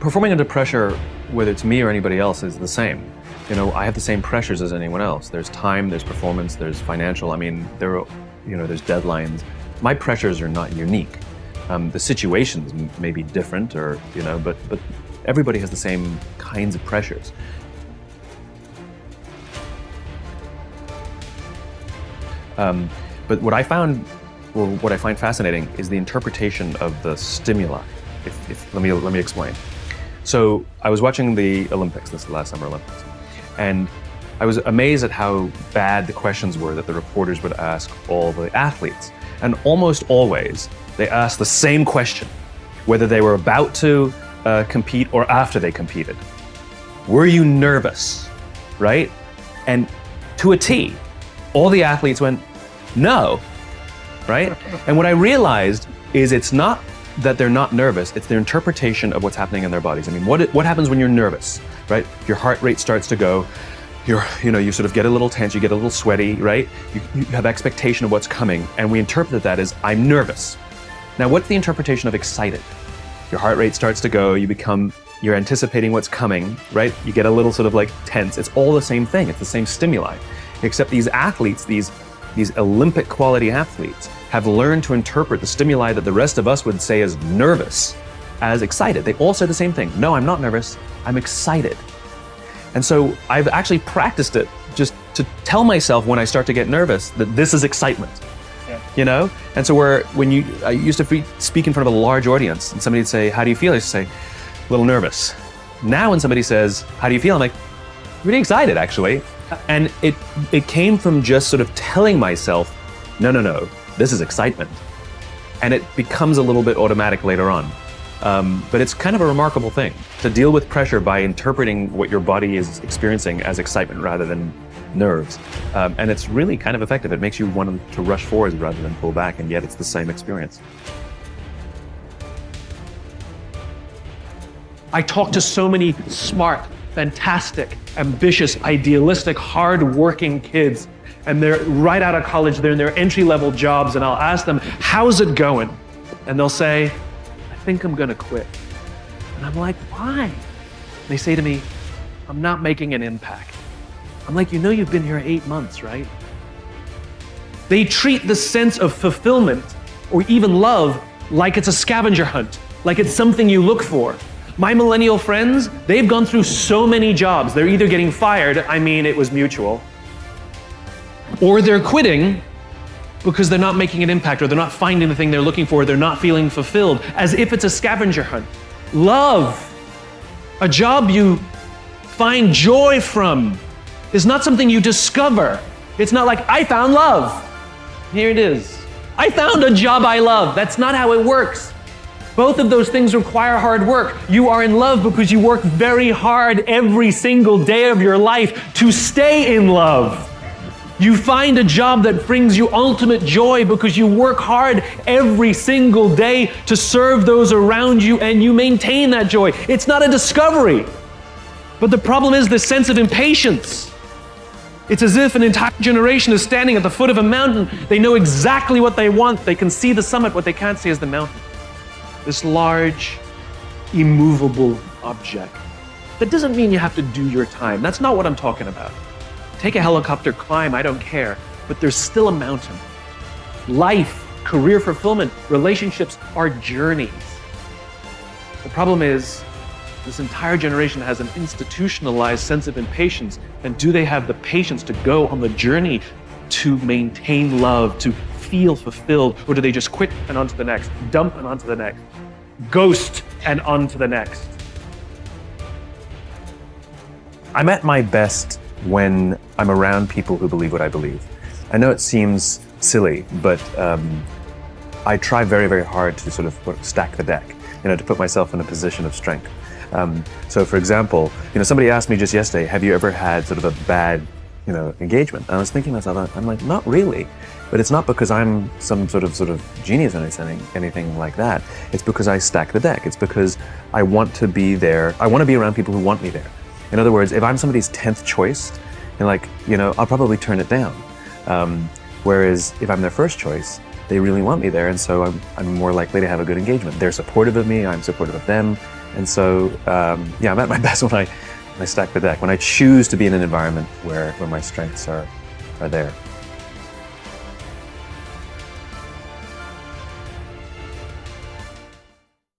Performing under pressure, whether it's me or anybody else, is the same. I have the same pressures as anyone else. There's time, there's performance, there's financial. There's deadlines. My pressures are not unique. The situations may be different, but everybody has the same kinds of pressures. But what I find fascinating is the interpretation of the stimuli. Let me explain. So I was watching the Olympics, this is the last Summer Olympics, and I was amazed at how bad the questions were that the reporters would ask all the athletes. And almost always, they asked the same question, whether they were about to compete or after they competed. Were you nervous, right? And to a T, all the athletes went, no, right? And what I realized is it's not that they're not nervous, it's their interpretation of what's happening in their bodies. What happens when you're nervous, right? Your heart rate starts to go, you sort of get a little tense, you get a little sweaty, right? You have expectation of what's coming, and we interpret that as, I'm nervous. Now, what's the interpretation of excited? Your heart rate starts to go, you're anticipating what's coming, right? You get a little sort of like tense. It's all the same thing, it's the same stimuli. Except these athletes, these Olympic quality athletes, have learned to interpret the stimuli that the rest of us would say as nervous as excited. They all say the same thing. No, I'm not nervous, I'm excited. And so I've actually practiced it just to tell myself when I start to get nervous that this is excitement. Yeah. And so I used to speak in front of a large audience and somebody would say, how do you feel? I used to say, a little nervous. Now when somebody says, how do you feel? I'm like, really excited actually. And it came from just sort of telling myself, no, this is excitement. And it becomes a little bit automatic later on. But it's kind of a remarkable thing to deal with pressure by interpreting what your body is experiencing as excitement rather than nerves. And it's really kind of effective. It makes you want to rush forward rather than pull back, and yet it's the same experience. I talk to so many smart, fantastic, ambitious, idealistic, hard-working kids, and they're right out of college, they're in their entry-level jobs, and I'll ask them, how's it going? And they'll say, I think I'm gonna quit. And I'm like, why? They say to me, I'm not making an impact. I'm like, you've been here 8 months, right? They treat the sense of fulfillment or even love like it's a scavenger hunt, like it's something you look for. My millennial friends, they've gone through so many jobs. They're either getting fired, it was mutual, or they're quitting because they're not making an impact, or they're not finding the thing they're looking for, they're not feeling fulfilled, as if it's a scavenger hunt. Love, a job you find joy from, is not something you discover. It's not like, I found love. Here it is. I found a job I love. That's not how it works. Both of those things require hard work. You are in love because you work very hard every single day of your life to stay in love. You find a job that brings you ultimate joy because you work hard every single day to serve those around you, and you maintain that joy. It's not a discovery. But the problem is this sense of impatience. It's as if an entire generation is standing at the foot of a mountain. They know exactly what they want. They can see the summit. What they can't see is the mountain. This large, immovable object. That doesn't mean you have to do your time. That's not what I'm talking about. Take a helicopter, climb, I don't care. But there's still a mountain. Life, career fulfillment, relationships are journeys. The problem is, this entire generation has an institutionalized sense of impatience. And do they have the patience to go on the journey to maintain love, to feel fulfilled, or do they just quit and on to the next, dump and on to the next, ghost and on to the next? I'm at my best when I'm around people who believe what I believe. I know it seems silly, but I try very, very hard to sort of stack the deck, to put myself in a position of strength. So for example, somebody asked me just yesterday, have you ever had sort of a bad, engagement? And I was thinking to myself, I'm like, not really. But it's not because I'm some sort of genius or anything like that. It's because I stack the deck. It's because I want to be there. I want to be around people who want me there. In other words, if I'm somebody's 10th choice, I'll probably turn it down. Whereas if I'm their first choice, they really want me there, and so I'm more likely to have a good engagement. They're supportive of me, I'm supportive of them, And so, I'm at my best when I stack the deck, when I choose to be in an environment where my strengths are there.